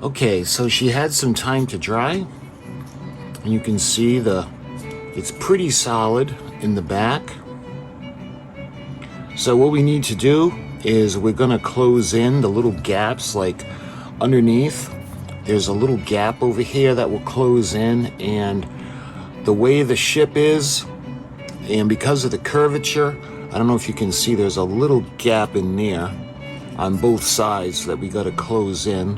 Okay, so she had some time to dry, and you can see it's pretty solid in the back. So what we need to do is we're gonna close in the little gaps, like underneath. There's a little gap over here that will close in, and the way the ship is, and because of the curvature, I don't know if you can see, there's a little gap in there on both sides that we gotta close in.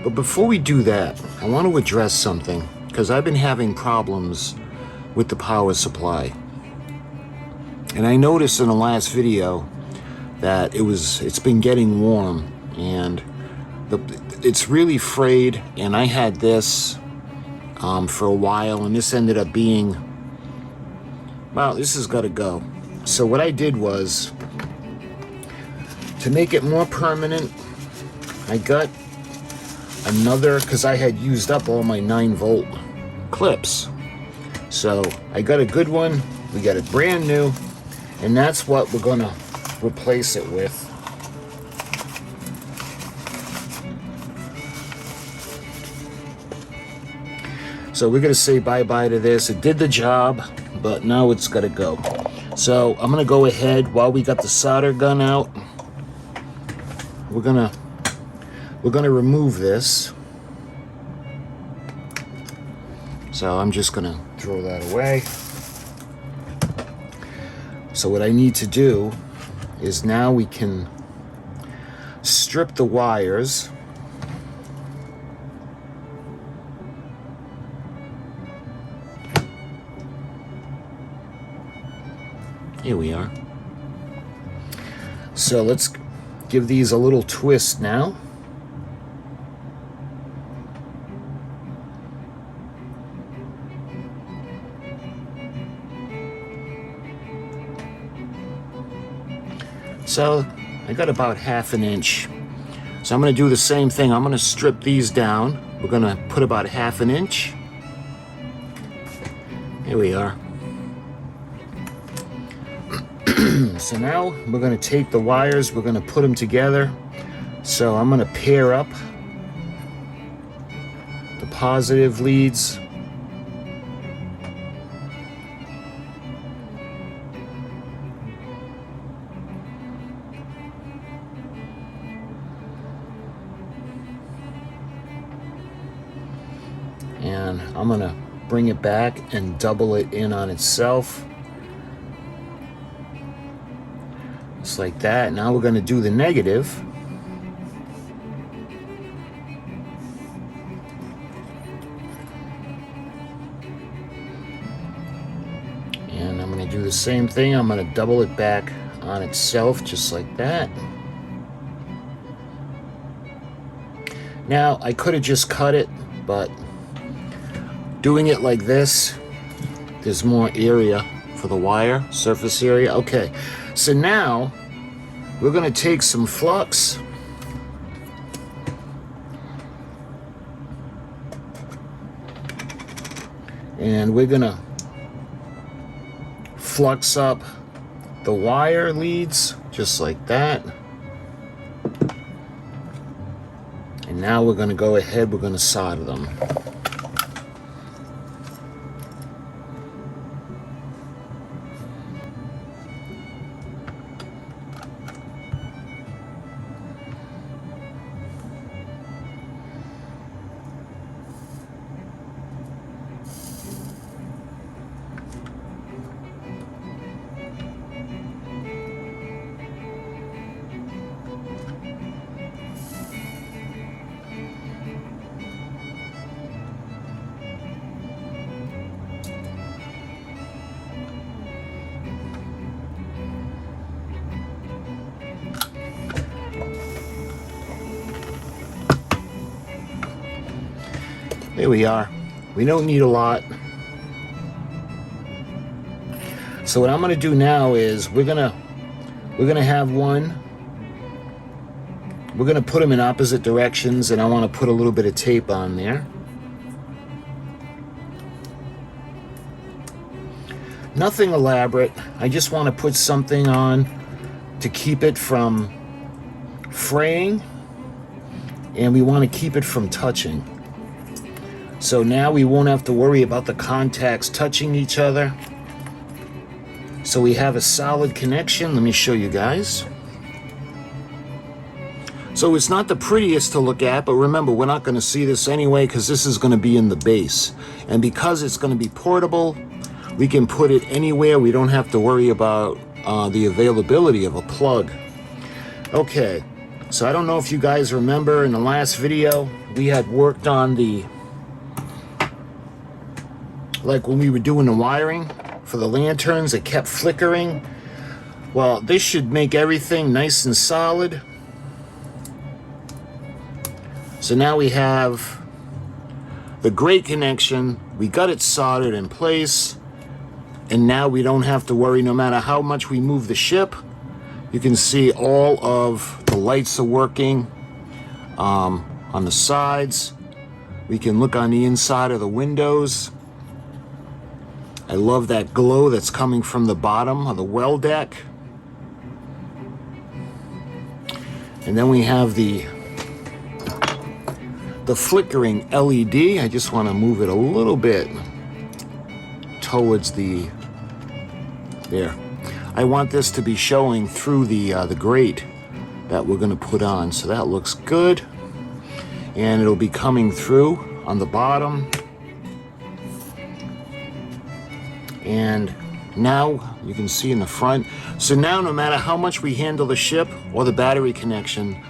But before we do that, I want to address something, because I've been having problems with the power supply. And I noticed in the last video that it's been getting warm, and it's really frayed, and I had this for a while, and this ended up being, well, this has got to go. So what I did was, to make it more permanent, I got another, because I had used up all my 9-volt clips. So I got a good one, we got it brand new, and that's what we're gonna replace it with. So we're gonna say bye-bye to this. It did the job, but now it's gotta go. So I'm gonna go ahead, while we got the solder gun out, we're gonna remove this. So I'm just gonna throw that away. So what I need to do is now we can strip the wires. Here we are. So let's give these a little twist now. So I got about 1/2 inch. So I'm going to do the same thing. I'm going to strip these down. We're going to put about 1/2 inch. Here we are. So now we're going to take the wires, we're going to put them together. So I'm going to pair up the positive leads. And I'm going to bring it back and double it in on itself. Just like that. Now we're going to do the negative. And I'm going to do the same thing. I'm going to double it back on itself, just like that. Now, I could have just cut it, but doing it like this, there's more area for the wire, surface area. Okay, so now we're going to take some flux and we're going to flux up the wire leads, just like that. And now we're going to go ahead, we're going to solder them. There we are. We don't need a lot. So what I'm going to do now is we're going to have one. We're going to put them in opposite directions, and I want to put a little bit of tape on there. Nothing elaborate. I just want to put something on to keep it from fraying and we want to keep it from touching. So now we won't have to worry about the contacts touching each other. So we have a solid connection. Let me show you guys. So it's not the prettiest to look at, but remember, we're not going to see this anyway because this is going to be in the base. And because it's going to be portable, we can put it anywhere. We don't have to worry about the availability of a plug. Okay, so I don't know if you guys remember in the last video, we had worked on the, like when we were doing the wiring for the lanterns, it kept flickering. Well, this should make everything nice and solid. So now we have the gray connection. We got it soldered in place. And now we don't have to worry no matter how much we move the ship. You can see all of the lights are working on the sides. We can look on the inside of the windows. I love that glow that's coming from the bottom of the well deck. And then we have the flickering LED. I just want to move it a little bit towards the, there. I want this to be showing through the grate that we're going to put on. So that looks good. And it'll be coming through on the bottom. And now you can see in the front. So now no matter how much we handle the ship or the battery connection,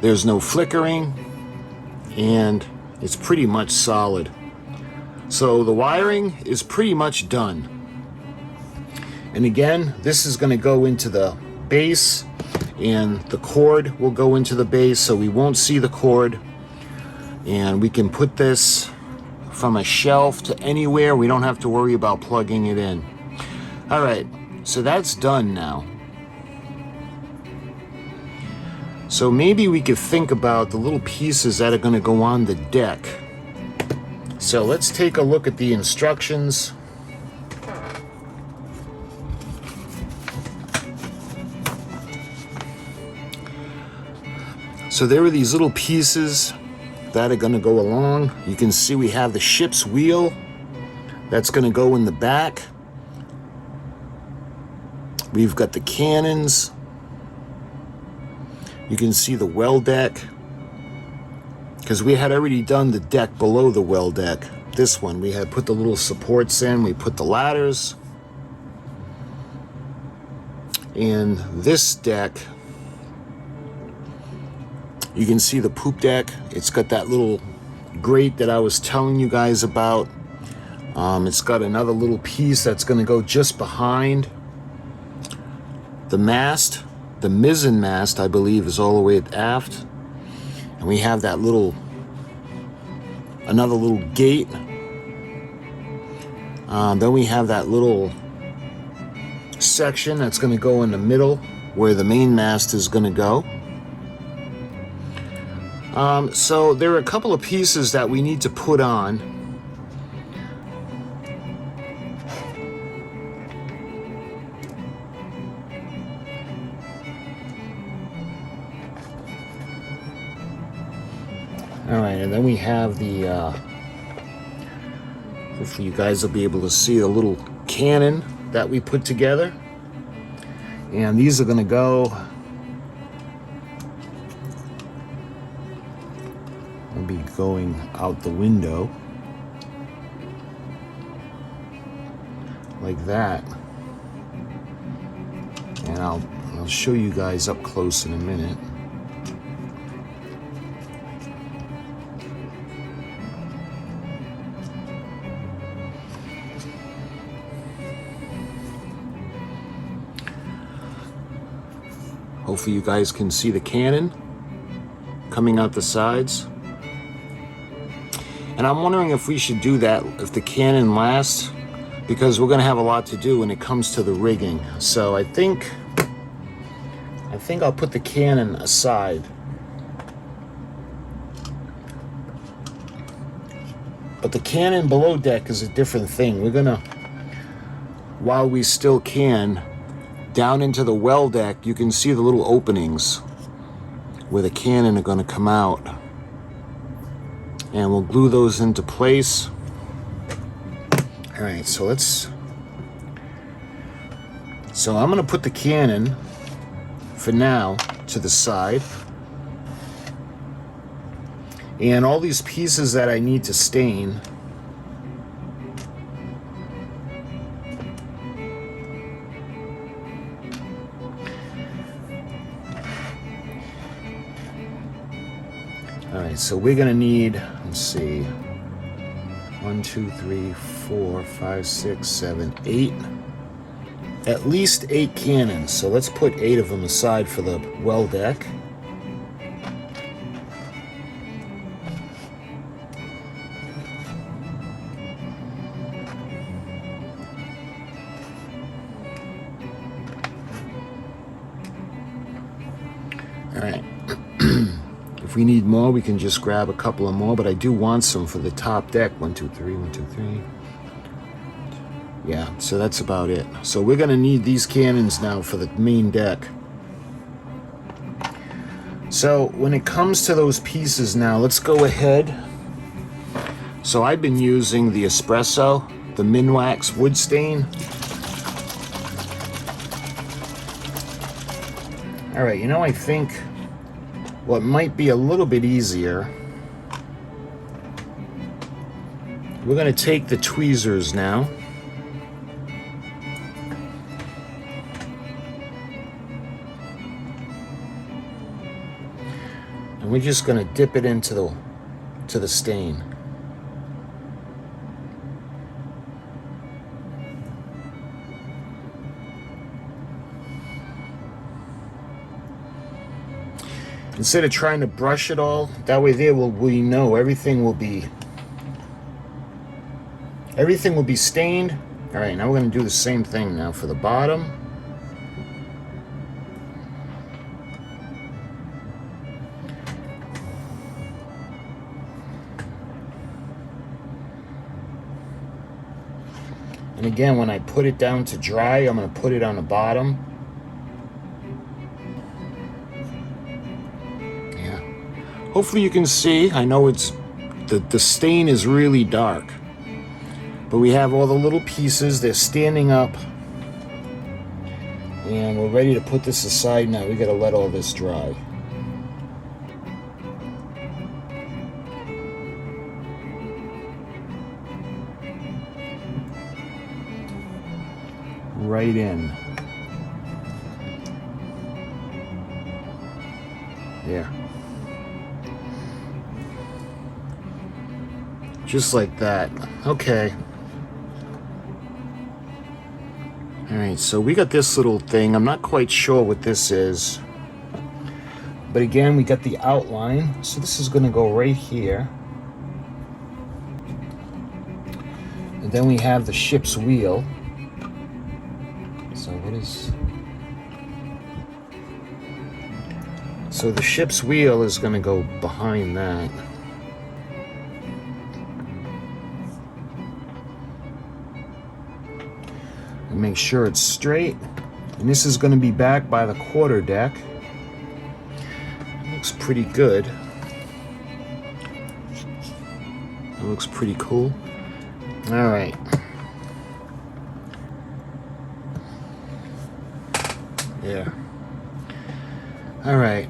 there's no flickering and it's pretty much solid. So the wiring is pretty much done. And again, this is going to go into the base and the cord will go into the base so we won't see the cord. And we can put this from a shelf to anywhere. We don't have to worry about plugging it in. All right, so that's done now. So maybe we could think about the little pieces that are going to go on the deck. So let's take a look at the instructions. So there are these little pieces that are going to go along. You can see we have the ship's wheel that's going to go in the back. We've got the cannons. You can see the well deck, because we had already done the deck below the well deck. This one, we had put the little supports in, we put the ladders. And this deck, you can see the poop deck. It's got that little grate that I was telling you guys about. It's got another little piece that's going to go just behind the mast. The mizzen mast, I believe, is all the way aft. And we have that little, another little gate. Then we have that little section that's going to go in the middle where the main mast is going to go. So there are a couple of pieces that we need to put on. Alright, and then we have the, hopefully you guys will be able to see the little cannon that we put together. And these are going to go, they'll be going out the window. Like that. And I'll show you guys up close in a minute. Hopefully you guys can see the cannon coming out the sides. And I'm wondering if we should do that, if the cannon lasts, because we're going to have a lot to do when it comes to the rigging. So I think I'll put the cannon aside. But the cannon below deck is a different thing. We're going to, while we still can, down into the well deck, you can see the little openings where the cannon are going to come out. and we'll glue those into place. All right, so I'm gonna put the cannon for now to the side, and all these pieces that I need to stain, all right, so we're gonna need, let's see, 1, 2, 3, 4, 5, 6, 7, 8, at least 8 cannons. So let's put 8 of them aside for the well deck. All right. If we need more, we can just grab a couple of more, but I do want some for the top deck. 1, 2, 3, 1, 2, 3. Yeah, so that's about it. So we're gonna need these cannons now for the main deck. So when it comes to those pieces now, let's go ahead. So I've been using the espresso, the Minwax wood stain. All right, you know, I think what might be a little bit easier, we're going to take the tweezers now. And we're just going to dip it into the stain. Instead of trying to brush it all, that way there we know everything will be stained. All right, now we're going to do the same thing now for the bottom. And again, when I put it down to dry, I'm going to put it on the bottom. Hopefully you can see. I know it's the stain is really dark, but we have all the little pieces. They're standing up, and we're ready to put this aside now. We got to let all this dry. Right in. There. Just like that. Okay. All right, so we got this little thing. I'm not quite sure what this is. But again, we got the outline. So this is going to go right here. And then we have the ship's wheel. So what is... So the ship's wheel is going to go behind that. And make sure it's straight. And this is going to be back by the quarter deck. It looks pretty good. It looks pretty cool. All right. Yeah. All right.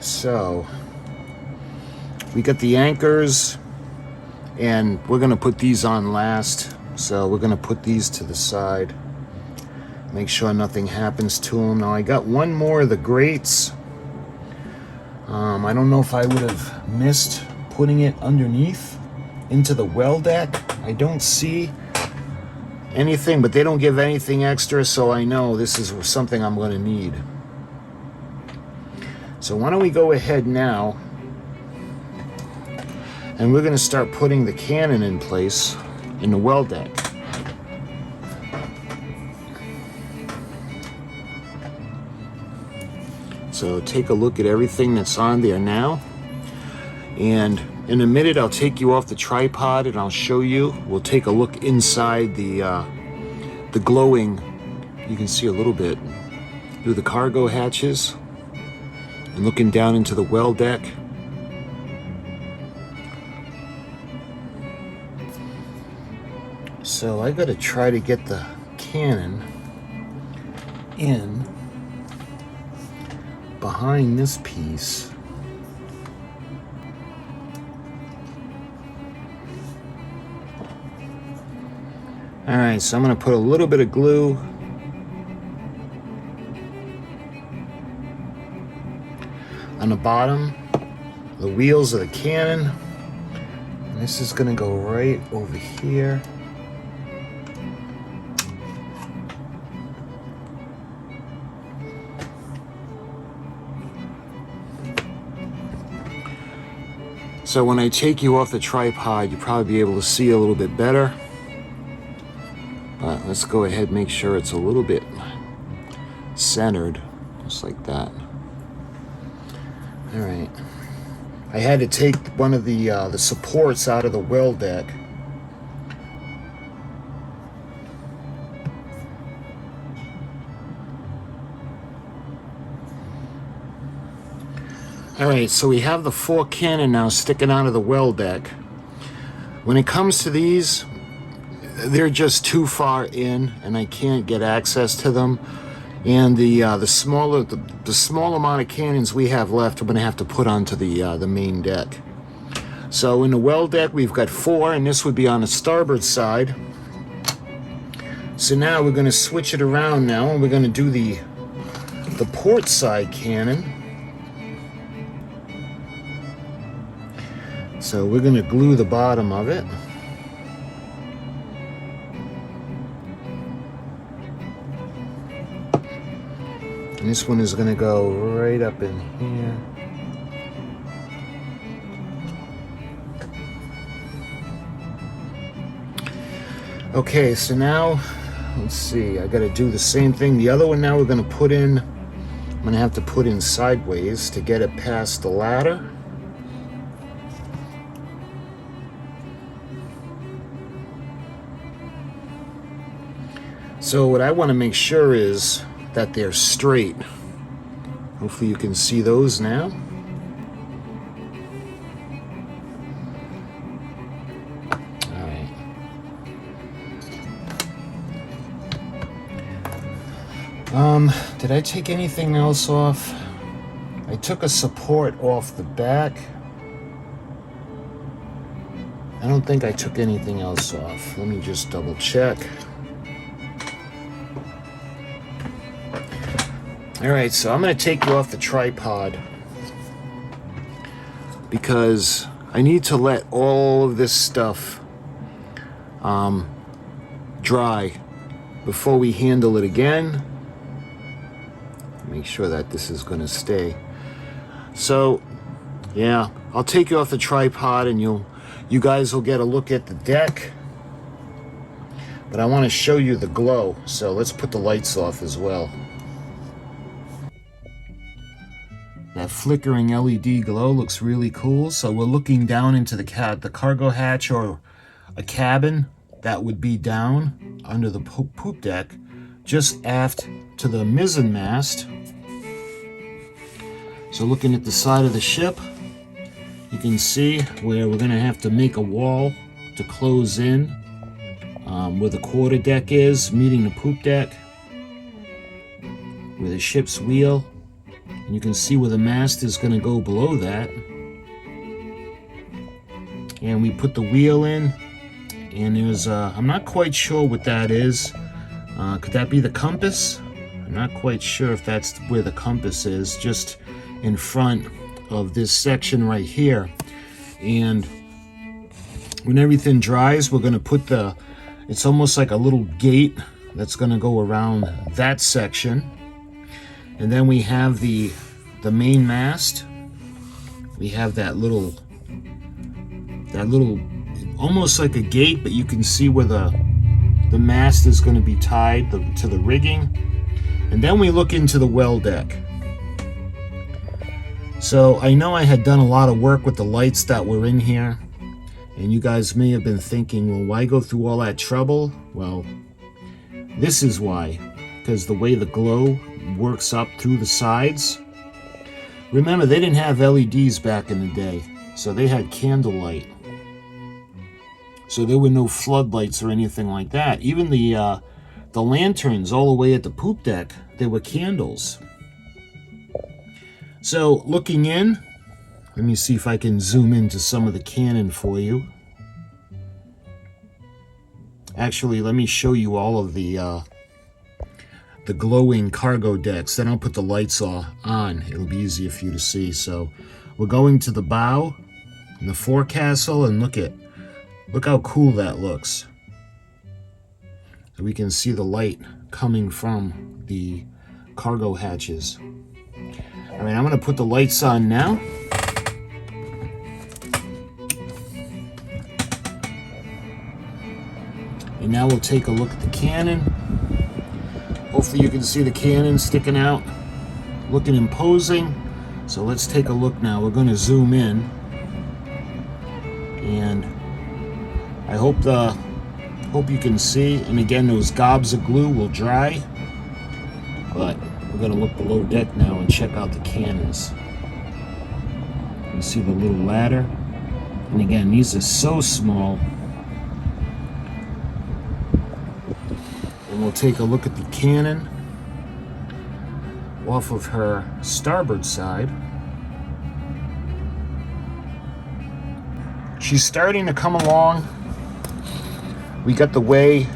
So we got the anchors, and we're going to put these on last. So we're going to put these to the side. Make sure nothing happens to them. Now I got one more of the grates. I don't know if I would have missed putting it underneath into the well deck. I don't see anything, but they don't give anything extra, so I know this is something I'm going to need. So why don't we go ahead now, and we're going to start putting the cannon in place in the well deck. So take a look at everything that's on there now, and in a minute I'll take you off the tripod and I'll show you. We'll take a look inside the glowing. You can see a little bit through the cargo hatches and looking down into the well deck. So I gotta try to get the cannon in behind this piece. Alright, so I'm gonna put a little bit of glue on the bottom, the wheels of the cannon, and this is gonna go right over here. So when I take you off the tripod, you'll probably be able to see a little bit better. But let's go ahead and make sure it's a little bit centered, just like that. All right. I had to take one of the supports out of the well deck. Alright, so we have the 4 cannon now sticking out of the well deck. When it comes to these, they're just too far in and I can't get access to them. And the small amount of cannons we have left, I'm going to have to put onto the main deck. So in the well deck we've got 4, and this would be on the starboard side. So now we're going to switch it around now, and we're going to do the port side cannon. So we're going to glue the bottom of it. And this one is going to go right up in here. Okay, so now, let's see, I got to do the same thing. The other one now we're going to put in, I'm going to have to put in sideways to get it past the ladder. So what I want to make sure is that they're straight. Hopefully you can see those now. Alright. Did I take anything else off? I took a support off the back. I don't think I took anything else off. Let me just double check. Alright, so I'm going to take you off the tripod because I need to let all of this stuff dry before we handle it again. Make sure that this is going to stay. So, yeah, I'll take you off the tripod and you guys will get a look at the deck. But I want to show you the glow, so let's put the lights off as well. That flickering LED glow looks really cool. So we're looking down into the cargo hatch, or a cabin that would be down under the poop deck, just aft to the mizzen mast. So looking at the side of the ship, you can see where we're going to have to make a wall to close in where the quarter deck is, meeting the poop deck, where the ship's wheel. And you can see where the mast is going to go below that. And we put the wheel in, and there's I'm not quite sure what that is. Could that be the compass? I'm not quite sure if that's where the compass is, just in front of this section right here. And when everything dries, we're going to put it's almost like a little gate that's going to go around that section. And then we have the main mast. We have that little almost like a gate, but you can see where the mast is going to be tied to the rigging. And then we look into the well deck. So I know I had done a lot of work with the lights that were in here, and you guys may have been thinking, well, why go through all that trouble? Well, this is why. Because the way the glow works up through the sides. Remember, they didn't have LEDs back in the day, so they had candlelight. So there were no floodlights or anything like that. Even the lanterns all the way at the poop deck, they were candles. So looking in, let me see if I can zoom into some of the cannon for you. Actually, let me show you all of the glowing cargo decks. Then I'll put the lights on. It'll be easier for you to see. So we're going to the bow and the forecastle, and look how cool that looks. So we can see the light coming from the cargo hatches. All right, I'm going to put the lights on now. And now we'll take a look at the cannon. Hopefully you can see the cannon sticking out, looking imposing. So let's take a look now. We're going to zoom in. And I hope you can see. And again, those gobs of glue will dry. But we're going to look below deck now and check out the cannons. You can see the little ladder. And again, these are so small. And we'll take a look at the cannon off of her starboard side. She's starting to come along. We got the way.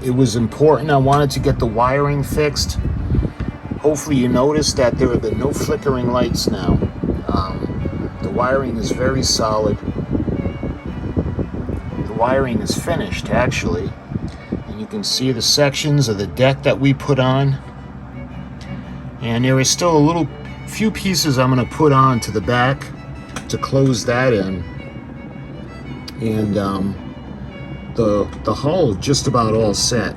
It was important. I wanted to get the wiring fixed. Hopefully you noticed that there have been no flickering lights now. The wiring is very solid. The wiring is finished, actually. You can see the sections of the deck that we put on. And there is still a few pieces I'm going to put on to the back to close that in. And the hull just about all set.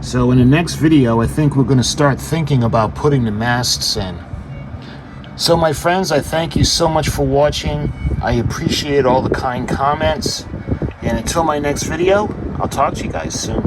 So in the next video, I think we're going to start thinking about putting the masts in. So my friends, I thank you so much for watching. I appreciate all the kind comments. And until my next video, I'll talk to you guys soon.